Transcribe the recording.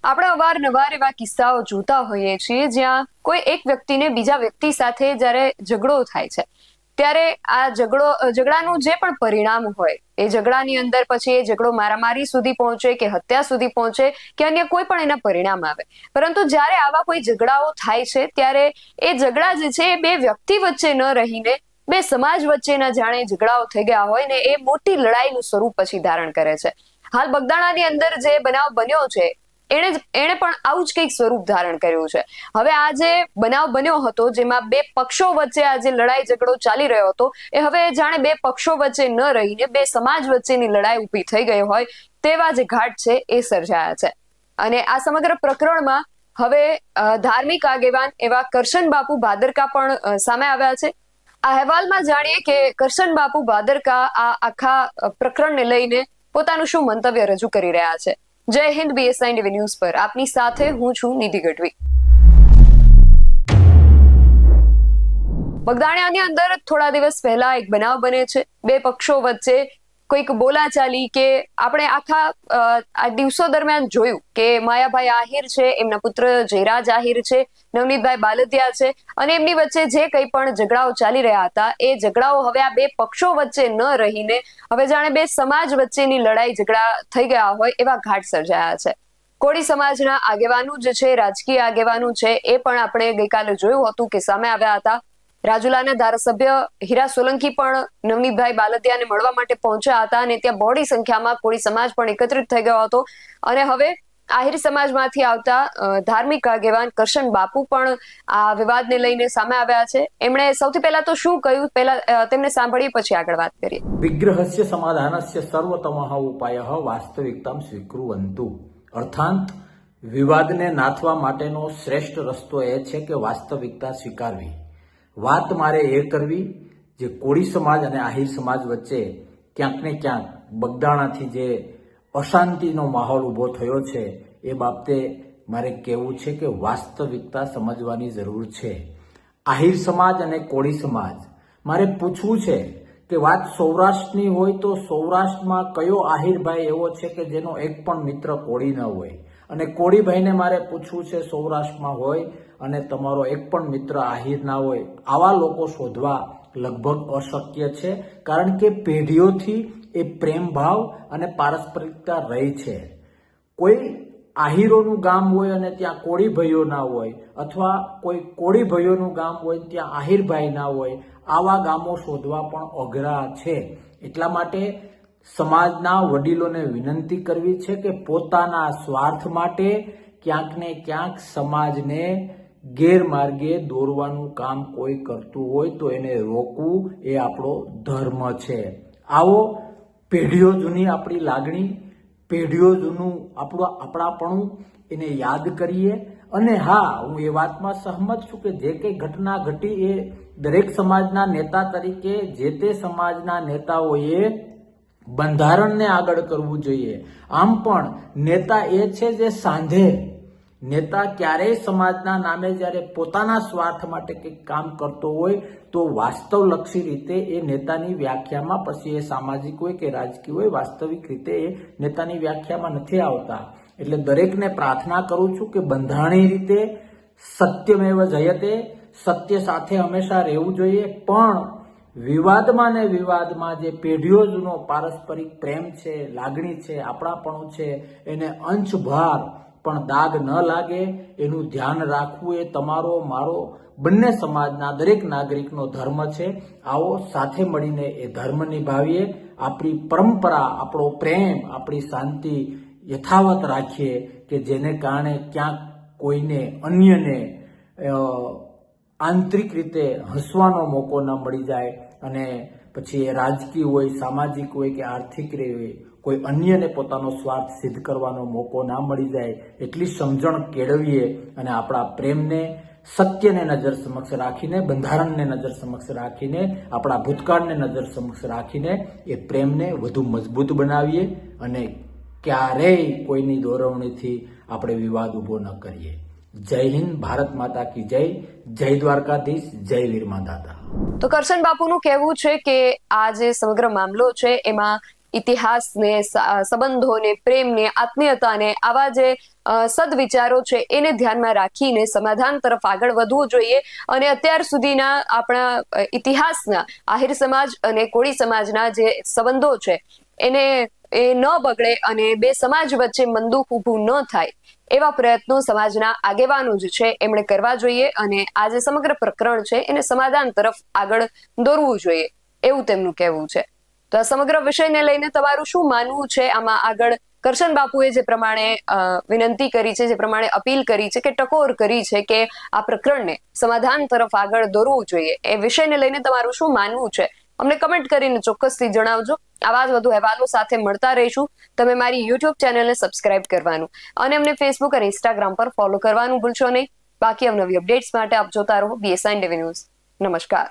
આપણે અવારનવાર એવા કિસ્સાઓ જોતા હોઈએ છીએ જ્યાં કોઈ એક વ્યક્તિને બીજા વ્યક્તિ સાથે જ્યારે ઝઘડો થાય છે ત્યારે આ ઝઘડાનું જે પણ પરિણામ હોય એ ઝઘડાની અંદર પછી એ ઝઘડો મારામારી સુધી પહોંચે કે હત્યા સુધી પહોંચે કે અન્ય કોઈ પણ એના પરિણામ આવે, પરંતુ જ્યારે આવા કોઈ ઝઘડાઓ થાય છે ત્યારે એ ઝઘડા જે છે એ બે વ્યક્તિ વચ્ચે ન રહીને બે સમાજ વચ્ચેના જાણે ઝઘડાઓ થઈ ગયા હોય ને એ મોટી લડાઈનું સ્વરૂપ પછી ધારણ કરે છે. હાલ બગદાણાની અંદર જે બનાવ બન્યો છે એણે પણ આવું જ કંઈક સ્વરૂપ ધારણ કર્યું છે. હવે આ જે બનાવ બન્યો હતો જેમાં બે પક્ષો વચ્ચે આ જે લડાઈ ઝઘડો ચાલી રહ્યો હતો એ હવે જાણે બે પક્ષો વચ્ચે ન રહીને બે સમાજ વચ્ચેની લડાઈ ઊભી થઈ ગઈ હોય તેવા જે ઘાટ છે એ સર્જાયા છે. અને આ સમગ્ર પ્રકરણમાં હવે ધાર્મિક આગેવાન એવા કરશન બાપુ ભાદરકા પણ સામે આવ્યા છે. આ અહેવાલમાં જાણીએ કે કરશન બાપુ ભાદરકા આ આખા પ્રકરણને લઈને પોતાનું શું મંતવ્ય રજૂ કરી રહ્યા છે. જય હિન્દ, BSI NDV ન્યૂઝ પર આપની સાથે હું છું નિધિ ગઢવી. બગદાણાની અંદર થોડા દિવસ પહેલા એક બનાવ બને છે. બે પક્ષો વચ્ચે કોઈક બોલાચાલી કે આપણે આખા દિવસો દરમિયાન જોયું કે માયાભાઈ આહિર છે, એમના પુત્ર જયરાજ આહિર છે, નવનીતભાઈ બાલદિયા છે અને એમની વચ્ચે જે કંઈ પણ ઝઘડાઓ ચાલી રહ્યા હતા એ ઝઘડાઓ હવે આ બે પક્ષો વચ્ચે ન રહીને હવે જાણે બે સમાજ વચ્ચેની લડાઈ ઝઘડા થઈ ગયા હોય એવા ઘાટ સર્જાયા છે. કોળી સમાજના આગેવાનું જે છે, રાજકીય આગેવાનું છે, એ પણ આપણે ગઈકાલે જોયું હતું કે સામે આવ્યા હતા. રાજુલાના ધારાસભ્ય હીરા સોલંકી પણ નવનીતભાઈ બાલદિયાને મળવા માટે પહોંચ્યા હતા અને ત્યાં બહોળી સંખ્યામાં કોળી સમાજ પણ એકત્રિત થઈ ગયો હતો. અને હવે આહિર સમાજમાંથી આવતા ધાર્મિક આગેવાન કરશન બાપુ પણ આ વિવાદને લઈને સામે આવ્યા છે. એમણે સૌથી પહેલા તો શું કહ્યું, પહેલા તેમને સાંભળીએ પછી આગળ વાત કરીએ. વિગ્રહસ્ય સમાધાનસ્ય સર્વતમઃ ઉપાયઃ વાસ્તવિકતામ સ્વીકૃવંતુ. અર્થાત વિવાદને નાથવા માટેનો શ્રેષ્ઠ રસ્તો એ છે કે વાસ્તવિકતા સ્વીકારવી. વાત મારે એ કરવી જે કોળી સમાજ અને આહિર સમાજ વચ્ચે ક્યાંક ને ક્યાંક બગદાણાથી જે અશાંતિનો માહોલ ઊભો થયો છે એ બાબતે મારે કહેવું છે કે વાસ્તવિકતા સમજવાની જરૂર છે. આહિર સમાજ અને કોળી સમાજ, મારે પૂછવું છે કે વાત સૌરાષ્ટ્રની હોય તો સૌરાષ્ટ્રમાં કયો આહિરભાઈ એવો છે કે જેનો એક પણ મિત્ર કોળી ન હોય, અને કોળીભાઈને મારે પૂછવું છે સૌરાષ્ટ્રમાં હોય અને તમારો એક પણ મિત્ર આહિર ના હોય. આવા લોકો શોધવા લગભગ અશક્ય છે, કારણ કે પેઢીઓથી એ પ્રેમ ભાવ અને પારસ્પરિકતા રહી છે. કોઈ આહિરોનું ગામ હોય અને ત્યાં કોળી ભાઈઓ ના હોય, અથવા કોઈ કોળી ભાઈઓનું ગામ હોય ત્યાં આહિરભાઈ ના હોય, આવા ગામો શોધવા પણ અઘરા છે. એટલા માટે સમાજના વડીલોને વિનંતી કરવી છે કે પોતાના સ્વાર્થ માટે ક્યાંક ને ક્યાંક સમાજને ગેરમાર્ગે દોરવાનું કામ કોઈ કરતું હોય તો એને રોકવું એ આપણો ધર્મ છે. આવો પેઢીઓ જૂની આપણી લાગણી, પેઢીઓ જૂનું આપણાપણું એને યાદ કરીએ. અને હા, હું એ વાતમાં સહમત છું કે જે કંઈ ઘટના ઘટી એ દરેક સમાજના નેતા તરીકે જે તે સમાજના નેતાઓએ બંધારણને આગળ કરવું જોઈએ. આમ પણ નેતા એ છે જે સાંધે, નેતા ક્યારેય સમાજના નામે જ્યારે પોતાના સ્વાર્થ માટે કંઈક કામ કરતો હોય તો વાસ્તવલક્ષી રીતે એ નેતાની વ્યાખ્યામાં, પછી એ સામાજિક હોય કે રાજકીય હોય, વાસ્તવિક રીતે એ નેતાની વ્યાખ્યામાં નથી આવતા. એટલે દરેકને પ્રાર્થના કરું છું કે બંધારણીય રીતે સત્યમેવ જયતે, સત્ય સાથે હંમેશા રહેવું જોઈએ. પણ વિવાદમાં ને વિવાદમાં જે પેઢીઓ જૂનો પારસ્પરિક પ્રેમ છે, લાગણી છે, આપણાપણું છે, એને અંશભાર પણ દાગ ન લાગે એનું ધ્યાન રાખવું એ તમારો, મારો, બંને સમાજના દરેક નાગરિકનો ધર્મ છે. આવો સાથે મળીને એ ધર્મ નિભાવીએ, આપણી પરંપરા, આપણો પ્રેમ, આપણી શાંતિ યથાવત રાખીએ કે જેને કારણે ક્યાંક કોઈને, અન્યને આંતરિક રીતે હસવાનો મોકો ન મળી જાય અને પછી એ રાજકીય હોય, સામાજિક હોય કે આર્થિક હોય, કોઈ અન્યને પોતાનો સ્વાર્થ સિદ્ધ કરવાનો મોકો ના મળી જાય. એટલી સમજણ કેળવીએ અને આપણા પ્રેમને, સત્યને નજર સમક્ષ રાખીને, બંધારણને નજર સમક્ષ રાખીને, આપણા ભૂતકાળને નજર સમક્ષ રાખીને એ પ્રેમને વધુ મજબૂત બનાવીએ અને ક્યારેય કોઈની દોરવણીથી આપણે વિવાદ ઉભો ન કરીએ. જય હિન્દ, ભારત માતા કી જય, જય દ્વારકાધીશ, જય વીરમા દાદા. તો કરશન બાપુનું કહેવું છે કે આ જે સમગ્ર મામલો છે એમાં ઇતિહાસને, સંબંધોને, પ્રેમને, આત્મીયતાને, આવા જે સદવિચારો છે એને ધ્યાનમાં રાખીને સમાધાન તરફ આગળ વધવું જોઈએ. અને અત્યાર સુધીના આપણા ઇતિહાસના આહિર સમાજ અને કોળી સમાજના જે સંબંધો છે એને એ ન બગડે અને બે સમાજ વચ્ચે મંદુક ઊભું ન થાય એવા પ્રયત્નો સમાજના આગેવાનો જ છે એમણે કરવા જોઈએ. અને આ જે સમગ્ર પ્રકરણ છે એને સમાધાન તરફ આગળ દોરવું જોઈએ એવું તેમનું કહેવું છે. તો આ સમગ્ર વિષયને લઈને તમારું શું માનવું છે? આમાં આગળ કરશન બાપુએ જે પ્રમાણે વિનંતી કરી છે, જે પ્રમાણે અપીલ કરી છે કે ટકોર કરી છે કે આ પ્રકરણને સમાધાન તરફ આગળ દોરવું જોઈએ, એ વિષયને લઈને તમારું શું માનવું છે અમને કમેન્ટ કરીને ચોક્કસથી જણાવજો. આવા જ વધુ અહેવાલો સાથે મળતા રહીશું. તમે મારી યુટ્યુબ ચેનલને સબસ્ક્રાઇબ કરવાનું અને અમને ફેસબુક અને ઇન્સ્ટાગ્રામ પર ફોલો કરવાનું ભૂલશો નહીં. બાકી અવનવી અપડેટ્સ માટે આપ જોતા રહો BSN TV ન્યૂઝ. નમસ્કાર.